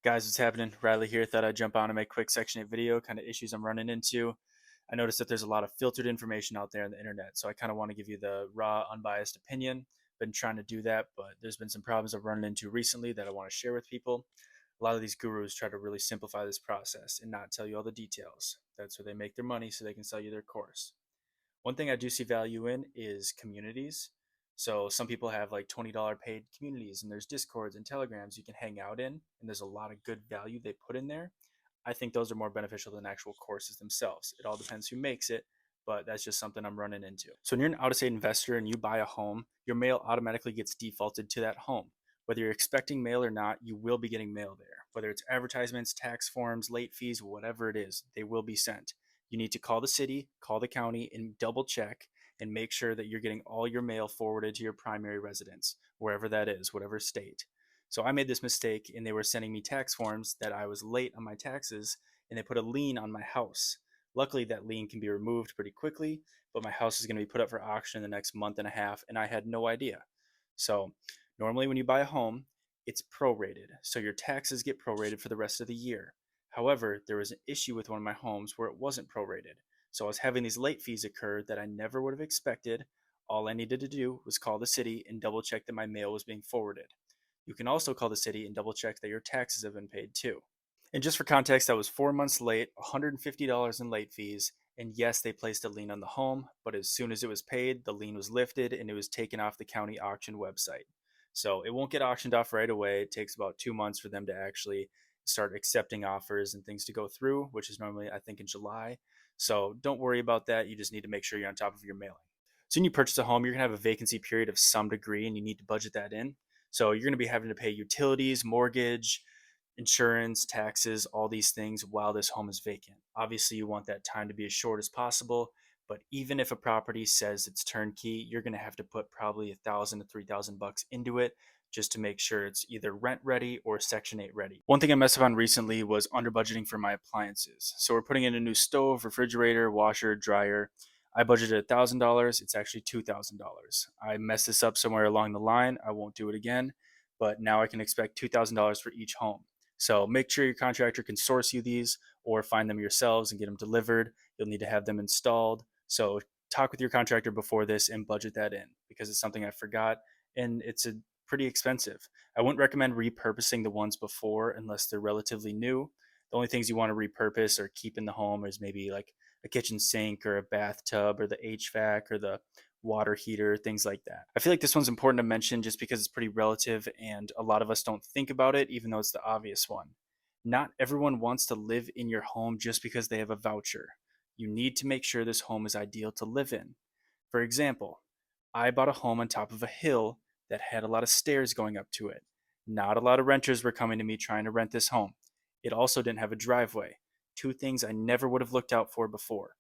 Guys, what's happening? Riley here. Thought I'd jump on and make a quick Section 8 video, kind of issues I'm running into. I noticed that there's a lot of filtered information out there on the internet, so I kind of want to give you the raw, unbiased opinion. Been trying to do that, but there's been some problems I've run into recently that I want to share with people. A lot of these gurus try to really simplify this process and not tell you all the details. That's where they make their money so they can sell you their course. One thing I do see value in is communities. So some people have like $20 paid communities, and there's discords and telegrams you can hang out in, and there's a lot of good value they put in there. I think those are more beneficial than actual courses themselves. It all depends who makes it, but that's just something I'm running into. So when you're an out-of-state investor and you buy a home, your mail automatically gets defaulted to that home. Whether you're expecting mail or not, you will be getting mail there. Whether it's advertisements, tax forms, late fees, whatever it is, they will be sent. You need to call the city, call the county, and double check and make sure that you're getting all your mail forwarded to your primary residence, wherever that is, whatever state. So I made this mistake, and they were sending me tax forms that I was late on my taxes, and they put a lien on my house. Luckily, that lien can be removed pretty quickly, but my house is going to be put up for auction in the next month and a half, and I had no idea. So normally when you buy a home, it's prorated. So your taxes get prorated for the rest of the year. However, there was an issue with one of my homes where it wasn't prorated. So I was having these late fees occur that I never would have expected. All I needed to do was call the city and double check that my mail was being forwarded. You can also call the city and double check that your taxes have been paid too. And just for context, I was 4 months late, $150 in late fees, and yes, they placed a lien on the home, but as soon as it was paid, the lien was lifted and it was taken off the county auction website. So it won't get auctioned off right away. It takes about 2 months for them to actually start accepting offers and things to go through, which is normally, I think, in July. So don't worry about that. You just need to make sure you're on top of your mailing. So when you purchase a home, you're going to have a vacancy period of some degree, and you need to budget that in. So you're going to be having to pay utilities, mortgage, insurance, taxes, all these things while this home is vacant. Obviously, you want that time to be as short as possible, but even if a property says it's turnkey, you're going to have to put probably 1,000 to 3,000 bucks into it just to make sure it's either rent ready or Section 8 ready. One thing I messed up on recently was under budgeting for my appliances. So we're putting in a new stove, refrigerator, washer, dryer. I budgeted $1,000. It's actually $2,000. I messed this up somewhere along the line. I won't do it again, but now I can expect $2,000 for each home. So make sure your contractor can source you these or find them yourselves and get them delivered. You'll need to have them installed. So talk with your contractor before this and budget that in because it's something I forgot and it's pretty expensive. I wouldn't recommend repurposing the ones before unless they're relatively new. The only things you want to repurpose or keep in the home is maybe like a kitchen sink or a bathtub or the HVAC or the water heater, things like that. I feel like this one's important to mention just because it's pretty relative and a lot of us don't think about it, even though it's the obvious one. Not everyone wants to live in your home just because they have a voucher. You need to make sure this home is ideal to live in. For example, I bought a home on top of a hill that had a lot of stairs going up to it. Not a lot of renters were coming to me trying to rent this home. It also didn't have a driveway. Two things I never would have looked out for before.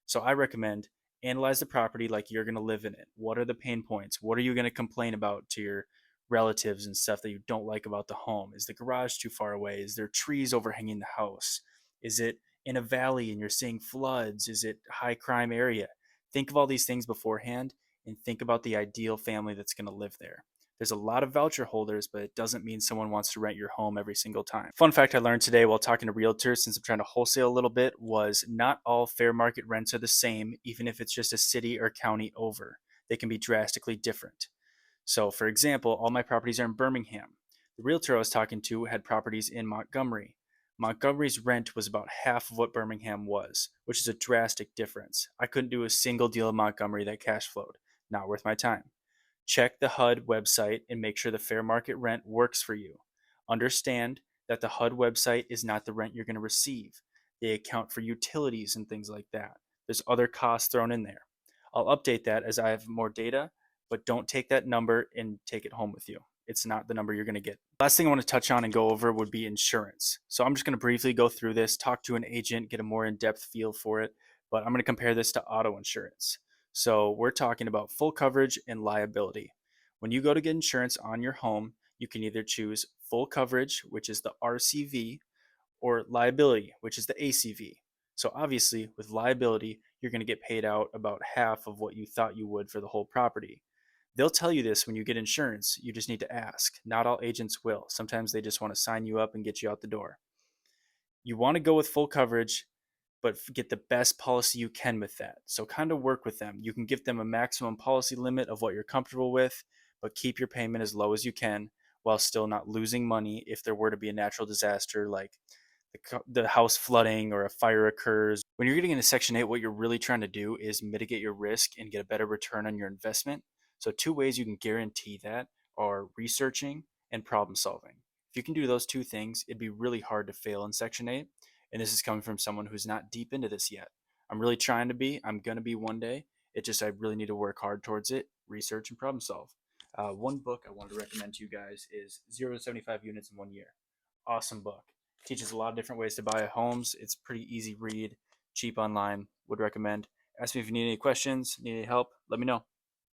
So I recommend analyze the property like you're going to live in it. What are the pain points? What are you going to complain about to your relatives and stuff that you don't like about the home? Is the garage too far away? Is there trees overhanging the house? Is it in a valley and you're seeing floods? Is it a high crime area? Think of all these things beforehand and think about the ideal family that's going to live there. There's a lot of voucher holders, but it doesn't mean someone wants to rent your home every single time. Fun fact I learned today while talking to realtors, since I'm trying to wholesale a little bit, was not all fair market rents are the same, even if it's just a city or county over. They can be drastically different. So, for example, all my properties are in Birmingham. The realtor I was talking to had properties in Montgomery. Montgomery's rent was about half of what Birmingham was, which is a drastic difference. I couldn't do a single deal in Montgomery that cash flowed. Not worth my time. Check the HUD website and make sure the fair market rent works for you. Understand that the HUD website is not the rent you're going to receive. They account for utilities and things like that. There's other costs thrown in there. I'll update that as I have more data, but don't take that number and take it home with you. It's not the number you're going to get. Last thing I want to touch on and go over would be insurance. So I'm just going to briefly go through this, talk to an agent, get a more in-depth feel for it, but I'm going to compare this to auto insurance. So we're talking about full coverage and liability. When you go to get insurance on your home, you can either choose full coverage, which is the RCV, or liability, which is the ACV. So obviously, with liability, you're going to get paid out about half of what you thought you would for the whole property. They'll tell you this when you get insurance. You just need to ask. Not all agents will. Sometimes they just want to sign you up and get you out the door. You want to go with full coverage, but get the best policy you can with that. So kind of work with them. You can give them a maximum policy limit of what you're comfortable with, but keep your payment as low as you can while still not losing money if there were to be a natural disaster like the house flooding or a fire occurs. When you're getting into Section 8, what you're really trying to do is mitigate your risk and get a better return on your investment. So, two ways you can guarantee that are researching and problem solving. If you can do those two things, it'd be really hard to fail in Section 8. And this is coming from someone who's not deep into this yet. I'm really trying to be. I'm going to be one day. It just, I really need to work hard towards it, research and problem solve. One book I wanted to recommend to you guys is 0 to 75 Units in 1 Year. Awesome book. Teaches a lot of different ways to buy homes. It's pretty easy read, cheap online. Would recommend. Ask me if you need any questions, need any help. Let me know.